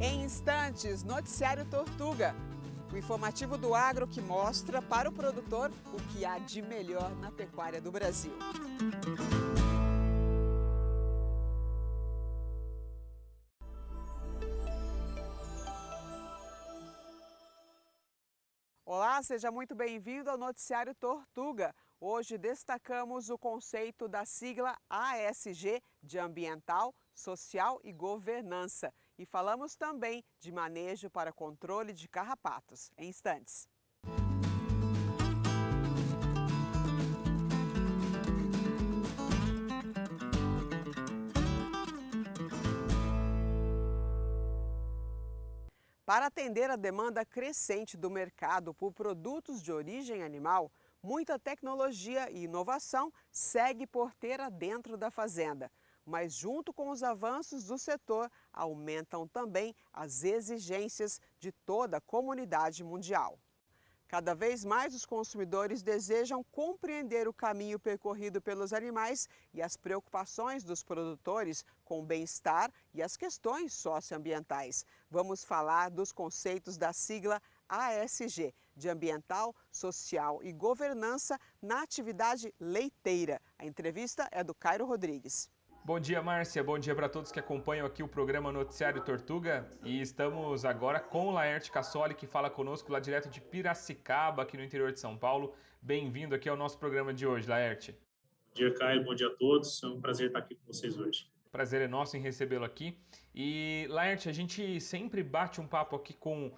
Em instantes, Noticiário Tortuga, o informativo do agro que mostra para o produtor o que há de melhor na pecuária do Brasil. Olá, seja muito bem-vindo ao Noticiário Tortuga. Hoje destacamos o conceito da sigla ASG de Ambiental, Social e Governança. E falamos também de manejo para controle de carrapatos. Em instantes. Para atender a demanda crescente do mercado por produtos de origem animal, muita tecnologia e inovação segue porteira dentro da fazenda. Mas junto com os avanços do setor, aumentam também as exigências de toda a comunidade mundial. Cada vez mais os consumidores desejam compreender o caminho percorrido pelos animais e as preocupações dos produtores com o bem-estar e as questões socioambientais. Vamos falar dos conceitos da sigla ASG, de Ambiental, Social e Governança na atividade leiteira. A entrevista é do Cairo Rodrigues. Bom dia, Márcia. Bom dia para todos que acompanham aqui o programa Noticiário Tortuga. E estamos agora com o Laerte Cassoli, que fala conosco lá direto de Piracicaba, aqui no interior de São Paulo. Bem-vindo aqui ao nosso programa de hoje, Laerte. Bom dia, Caio. Bom dia a todos. É um prazer estar aqui com vocês hoje. Prazer é nosso em recebê-lo aqui. E, Laerte, a gente sempre bate um papo aqui com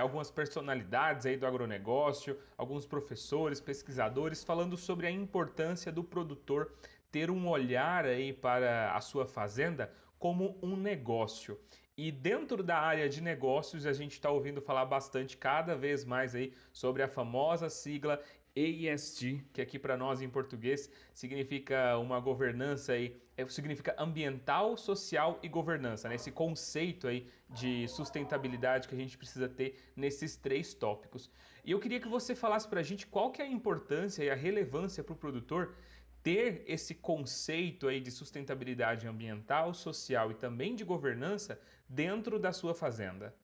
algumas personalidades aí do agronegócio, alguns professores, pesquisadores, falando sobre a importância do produtor ter um olhar aí para a sua fazenda como um negócio. E dentro da área de negócios, a gente está ouvindo falar bastante, cada vez mais aí, sobre a famosa sigla ESG, que aqui para nós em português significa uma governança aí, significa ambiental, social e governança, né? Esse conceito aí de sustentabilidade que a gente precisa ter nesses três tópicos. E eu queria que você falasse para a gente qual que é a importância e a relevância para o produtor ter esse conceito aí de sustentabilidade ambiental, social e também de governança dentro da sua fazenda.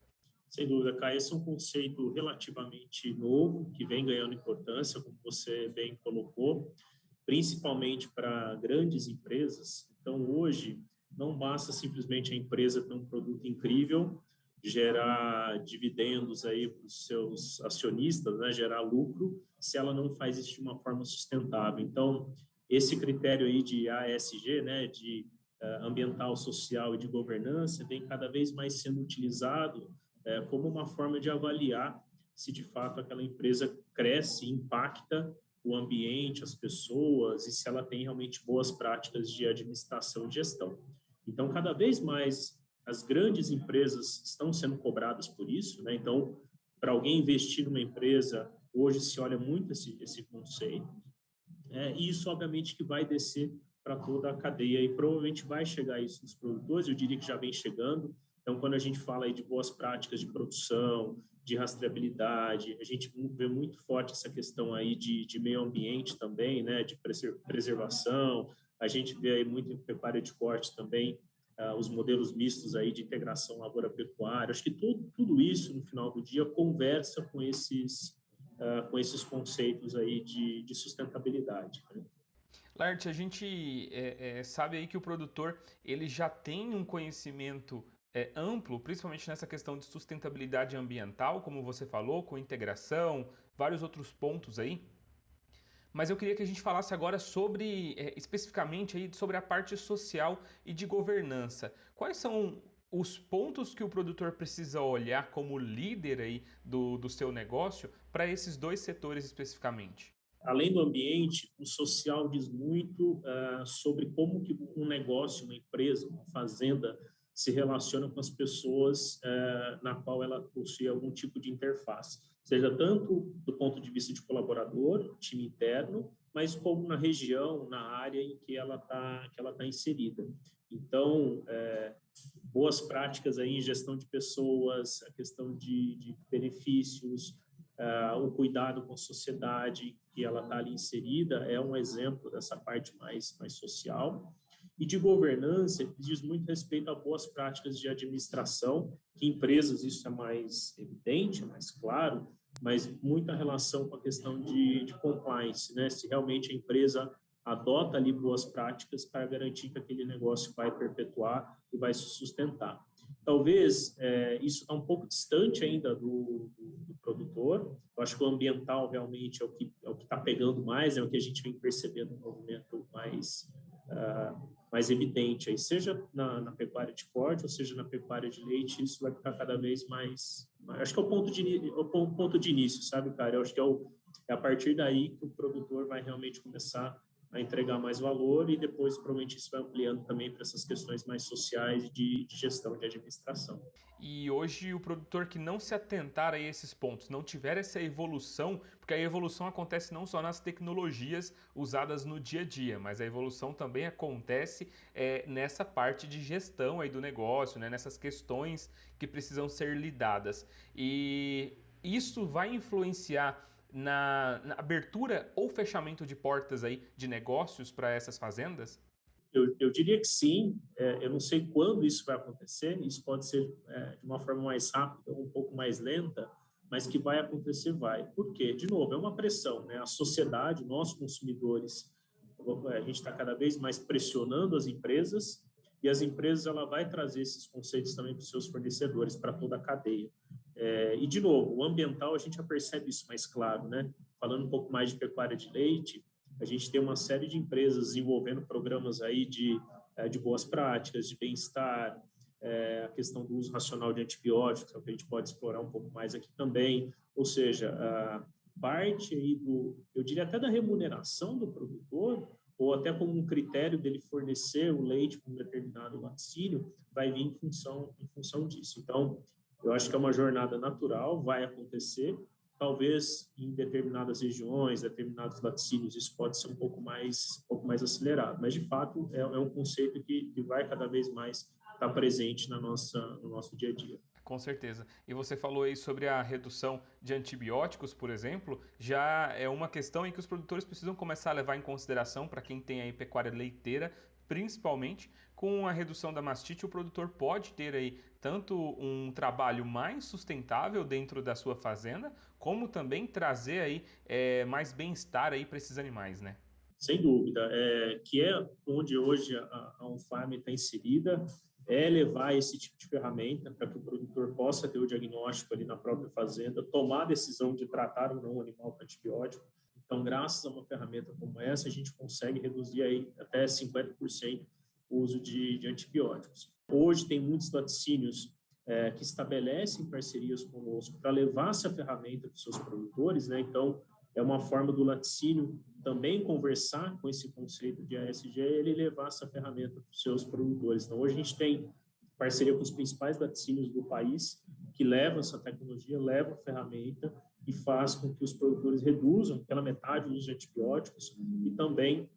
Sem dúvida, Caio, esse é um conceito relativamente novo, que vem ganhando importância, como você bem colocou, principalmente para grandes empresas. Então, hoje, não basta simplesmente a empresa ter um produto incrível, gerar dividendos aí para os seus acionistas, né, gerar lucro, se ela não faz isso de uma forma sustentável. Então, esse critério aí de ASG, né, de ambiental, social e de governança, vem cada vez mais sendo utilizado como uma forma de avaliar se de fato aquela empresa cresce e impacta o ambiente, as pessoas, e se ela tem realmente boas práticas de administração e gestão. Então, cada vez mais as grandes empresas estão sendo cobradas por isso, né? Então, para alguém investir numa empresa, hoje se olha muito esse conceito, e isso, obviamente, que vai descer para toda a cadeia e provavelmente vai chegar isso nos produtores, eu diria que já vem chegando. Então, quando a gente fala aí de boas práticas de produção, de rastreabilidade, a gente vê muito forte essa questão aí de meio ambiente também, né, de preservação. A gente vê aí muito em pecuária de corte também, os modelos mistos aí de integração lavoura-pecuária. Acho que tudo isso, no final do dia, conversa com esses conceitos aí de sustentabilidade, né? Laerte, a gente sabe aí que o produtor ele já tem um conhecimento amplo, principalmente nessa questão de sustentabilidade ambiental, como você falou, com integração, vários outros pontos aí. Mas eu queria que a gente falasse agora sobre, especificamente aí, sobre a parte social e de governança. Quais são os pontos que o produtor precisa olhar como líder aí do seu negócio para esses dois setores especificamente? Além do ambiente, o social diz muito sobre como que um negócio, uma empresa, uma fazenda se relaciona com as pessoas na qual ela possui algum tipo de interface, seja tanto do ponto de vista de colaborador, time interno, mas como na região, na área em que ela tá inserida. Então, boas práticas aí em gestão de pessoas, a questão de benefícios, o cuidado com a sociedade que ela está ali inserida é um exemplo dessa parte mais social. E de governança, ele diz muito respeito a boas práticas de administração, que em empresas isso é mais evidente, é mais claro, mas muita relação com a questão de compliance, né? Se realmente a empresa adota ali boas práticas para garantir que aquele negócio vai perpetuar e vai se sustentar. Talvez isso está um pouco distante ainda do produtor. Eu acho que o ambiental realmente é o que está pegando mais, é o que a gente vem percebendo um movimento mais evidente, aí, seja na pecuária de corte, ou seja na pecuária de leite, isso vai ficar cada vez mais. Acho que é o ponto de início, sabe, cara? Eu acho que é a partir daí que o produtor vai realmente começar a entregar mais valor e depois, provavelmente, isso vai ampliando também para essas questões mais sociais de gestão, de administração. E hoje o produtor que não se atentar a esses pontos, não tiver essa evolução, porque a evolução acontece não só nas tecnologias usadas no dia a dia, mas a evolução também acontece nessa parte de gestão aí do negócio, né, nessas questões que precisam ser lidadas. E isso vai influenciar na abertura ou fechamento de portas aí de negócios para essas fazendas? Eu diria que sim. Eu não sei quando isso vai acontecer. Isso pode ser de uma forma mais rápida ou um pouco mais lenta, mas que vai acontecer, vai. Por quê? De novo, é uma pressão, né? A sociedade, nós consumidores, a gente está cada vez mais pressionando as empresas e as empresas ela vai trazer esses conceitos também para os seus fornecedores, para toda a cadeia. E, de novo, o ambiental a gente já percebe isso mais claro, né? Falando um pouco mais de pecuária de leite, a gente tem uma série de empresas desenvolvendo programas aí de boas práticas, de bem-estar, a questão do uso racional de antibióticos, é o que a gente pode explorar um pouco mais aqui também. Ou seja, a parte aí eu diria até da remuneração do produtor, ou até como um critério dele fornecer o leite com um determinado laticínio, vai vir em função disso. Então, eu acho que é uma jornada natural, vai acontecer. Talvez em determinadas regiões, determinados laticínios, isso pode ser um pouco mais acelerado, mas de fato é um conceito que vai cada vez mais estar presente no nosso dia a dia. Com certeza. E você falou aí sobre a redução de antibióticos, por exemplo, já é uma questão em que os produtores precisam começar a levar em consideração para quem tem aí pecuária leiteira, principalmente com a redução da mastite, o produtor pode ter aí tanto um trabalho mais sustentável dentro da sua fazenda, como também trazer aí mais bem-estar aí para esses animais, né? Sem dúvida, que é onde hoje a UNFARM está inserida, é levar esse tipo de ferramenta para que o produtor possa ter o diagnóstico ali na própria fazenda, tomar a decisão de tratar ou não o animal com antibiótico. Então, graças a uma ferramenta como essa, a gente consegue reduzir aí até 50% o uso de antibióticos. Hoje, tem muitos laticínios que estabelecem parcerias conosco para levar essa ferramenta para os seus produtores, né? Então, é uma forma do laticínio também conversar com esse conceito de ASG e ele levar essa ferramenta para os seus produtores. Então, hoje a gente tem parceria com os principais laticínios do país que levam essa tecnologia, levam a ferramenta e faz com que os produtores reduzam pela metade o uso de antibióticos e também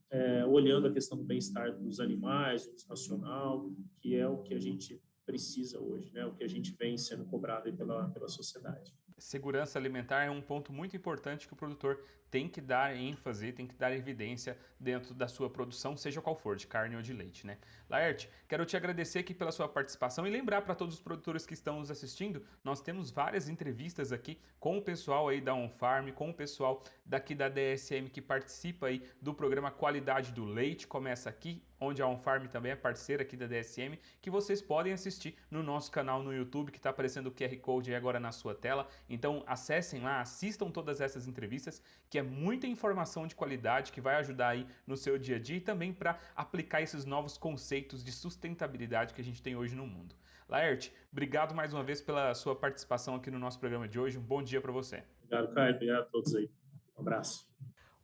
olhando a questão do bem-estar dos animais, do uso racional, que é o que a gente precisa hoje, né? O que a gente vem sendo cobrado pela sociedade. Segurança alimentar é um ponto muito importante que o produtor tem que dar ênfase, tem que dar evidência dentro da sua produção, seja qual for, de carne ou de leite, né? Laerte, quero te agradecer aqui pela sua participação e lembrar para todos os produtores que estão nos assistindo, nós temos várias entrevistas aqui com o pessoal aí da OnFarm, com o pessoal daqui da DSM que participa aí do programa Qualidade do Leite, começa aqui, onde a OnFarm também é parceira aqui da DSM, que vocês podem assistir no nosso canal no YouTube, que está aparecendo o QR Code aí agora na sua tela. Então acessem lá, assistam todas essas entrevistas, que é muita informação de qualidade que vai ajudar aí no seu dia a dia e também para aplicar esses novos conceitos de sustentabilidade que a gente tem hoje no mundo. Laerte, obrigado mais uma vez pela sua participação aqui no nosso programa de hoje. Um bom dia para você. Obrigado, Caio. Obrigado a todos aí. Um abraço.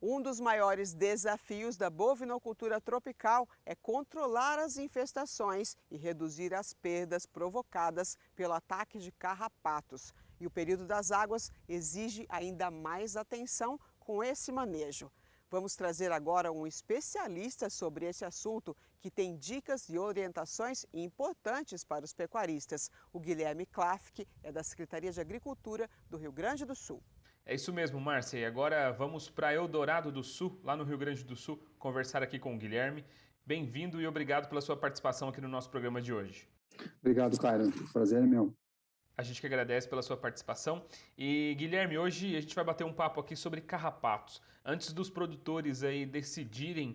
Um dos maiores desafios da bovinocultura tropical é controlar as infestações e reduzir as perdas provocadas pelo ataque de carrapatos. E o período das águas exige ainda mais atenção com esse manejo. Vamos trazer agora um especialista sobre esse assunto que tem dicas e orientações importantes para os pecuaristas. O Guilherme Klafke é da Secretaria de Agricultura do Rio Grande do Sul. É isso mesmo, Márcia. E agora vamos para Eldorado do Sul, lá no Rio Grande do Sul, conversar aqui com o Guilherme. Bem-vindo e obrigado pela sua participação aqui no nosso programa de hoje. Obrigado, Caio. Prazer é meu. A gente que agradece pela sua participação. E, Guilherme, hoje a gente vai bater um papo aqui sobre carrapatos. Antes dos produtores aí decidirem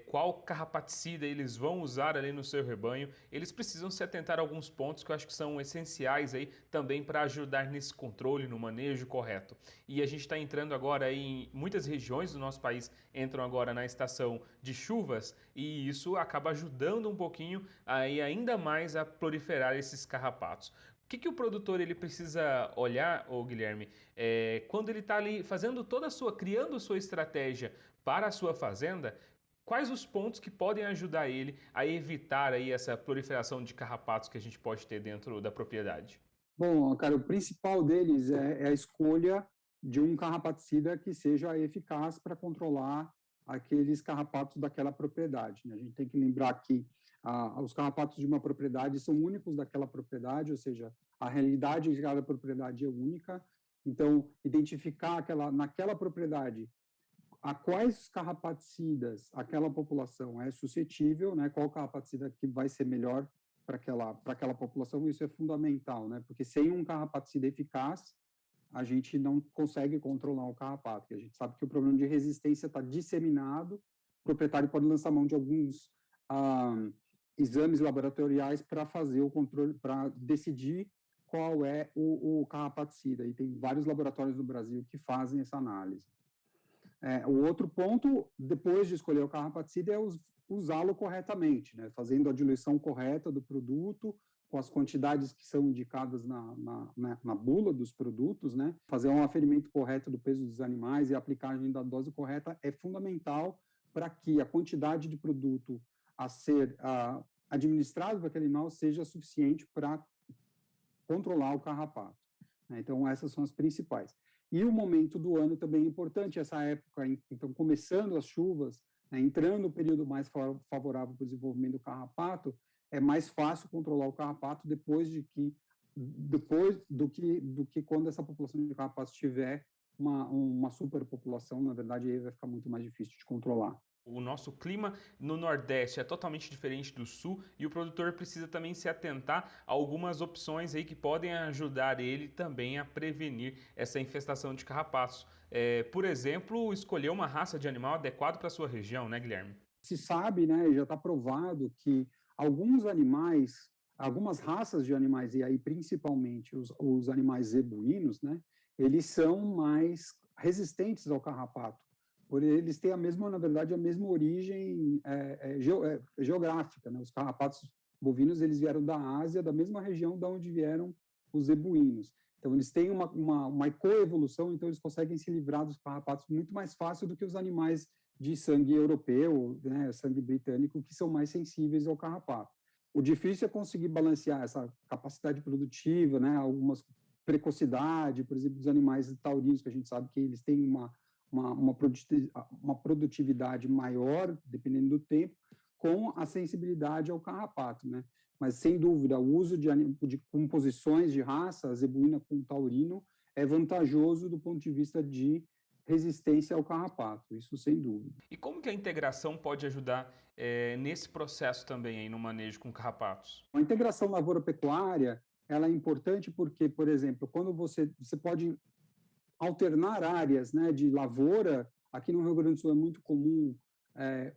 qual carrapaticida eles vão usar ali no seu rebanho, eles precisam se atentar a alguns pontos que eu acho que são essenciais aí também para ajudar nesse controle, no manejo correto. E a gente está entrando agora aí em muitas regiões do nosso país, entram agora na estação de chuvas e isso acaba ajudando um pouquinho aí ainda mais a proliferar esses carrapatos. O que o produtor ele precisa olhar, ô Guilherme, quando ele está ali fazendo criando a sua estratégia para a sua fazenda, quais os pontos que podem ajudar ele a evitar aí essa proliferação de carrapatos que a gente pode ter dentro da propriedade? Bom, cara, o principal deles é a escolha de um carrapaticida que seja eficaz para controlar aqueles carrapatos daquela propriedade, né? A gente tem que lembrar que os carrapatos de uma propriedade são únicos daquela propriedade, ou seja, a realidade de cada propriedade é única. Então, identificar naquela propriedade a quais carrapaticidas aquela população é suscetível, né? Qual carrapaticida que vai ser melhor para aquela população, isso é fundamental, né? Porque sem um carrapaticida eficaz, a gente não consegue controlar o carrapato. A gente sabe que o problema de resistência está disseminado, o proprietário pode lançar mão de alguns exames laboratoriais para fazer o controle, para decidir qual é o carrapaticida. E tem vários laboratórios no Brasil que fazem essa análise. O outro ponto, depois de escolher o carrapaticida, é usá-lo corretamente, né? Fazendo a diluição correta do produto, com as quantidades que são indicadas na bula dos produtos, né? Fazer um aferimento correto do peso dos animais e a aplicagem da dose correta é fundamental para que a quantidade de produto a ser administrado para aquele animal seja suficiente para controlar o carrapato, né? Então, essas são as principais. E o momento do ano também é importante, essa época, então, começando as chuvas, né, entrando no período mais favorável para o desenvolvimento do carrapato, é mais fácil controlar o carrapato depois do que quando essa população de carrapatos tiver uma superpopulação. Na verdade, aí vai ficar muito mais difícil de controlar. O nosso clima no Nordeste é totalmente diferente do Sul e o produtor precisa também se atentar a algumas opções aí que podem ajudar ele também a prevenir essa infestação de carrapatos. Por exemplo, escolher uma raça de animal adequada para a sua região, né, Guilherme? Se sabe, né, já está provado que alguns animais, algumas raças de animais, e aí principalmente os animais zebuínos, né, eles são mais resistentes ao carrapato. Por eles têm na verdade, a mesma origem geográfica, né? Os carrapatos bovinos, eles vieram da Ásia, da mesma região da onde vieram os zebuínos. Então, eles têm uma coevolução, então eles conseguem se livrar dos carrapatos muito mais fácil do que os animais de sangue europeu, né, sangue britânico, que são mais sensíveis ao carrapato. O difícil é conseguir balancear essa capacidade produtiva, né, algumas precocidade, por exemplo, dos animais taurinos, que a gente sabe que eles têm uma produtividade maior, dependendo do tempo, com a sensibilidade ao carrapato, né? Mas, sem dúvida, o uso de composições de raça, zebuína com taurino, é vantajoso do ponto de vista de resistência ao carrapato, isso sem dúvida. E como que a integração pode ajudar nesse processo também aí no manejo com carrapatos? A integração lavoura-pecuária, ela é importante porque, por exemplo, quando você pode alternar áreas, né, de lavoura. Aqui no Rio Grande do Sul é muito comum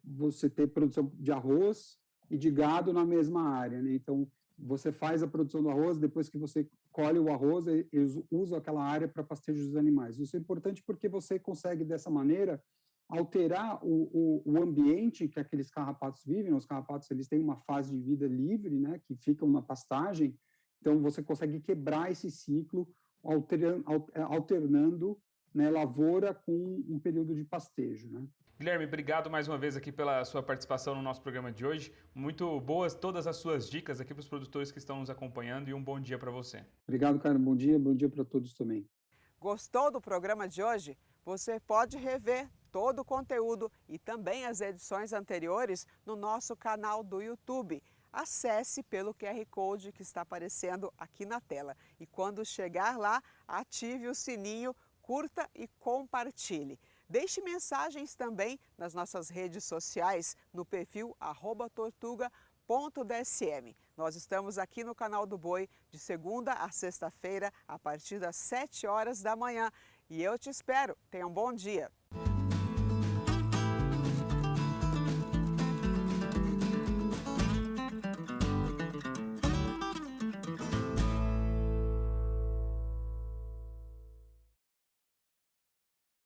você ter produção de arroz e de gado na mesma área, né? Então, você faz a produção do arroz, depois que você colhe o arroz, eles usam aquela área para pastejo dos animais. Isso é importante porque você consegue, dessa maneira, alterar o ambiente que aqueles carrapatos vivem. Os carrapatos, eles têm uma fase de vida livre, né, que ficam na pastagem. Então, você consegue quebrar esse ciclo alternando, né, lavoura com um período de pastejo, né? Guilherme, obrigado mais uma vez aqui pela sua participação no nosso programa de hoje. Muito boas todas as suas dicas aqui para os produtores que estão nos acompanhando e um bom dia para você. Obrigado, cara. Bom dia para todos também. Gostou do programa de hoje? Você pode rever todo o conteúdo e também as edições anteriores no nosso canal do YouTube. Acesse pelo QR Code que está aparecendo aqui na tela. E quando chegar lá, ative o sininho, curta e compartilhe. Deixe mensagens também nas nossas redes sociais, no perfil @tortuga.dsm. Nós estamos aqui no Canal do Boi de segunda a sexta-feira, a partir das 7 horas da manhã. E eu te espero. Tenha um bom dia.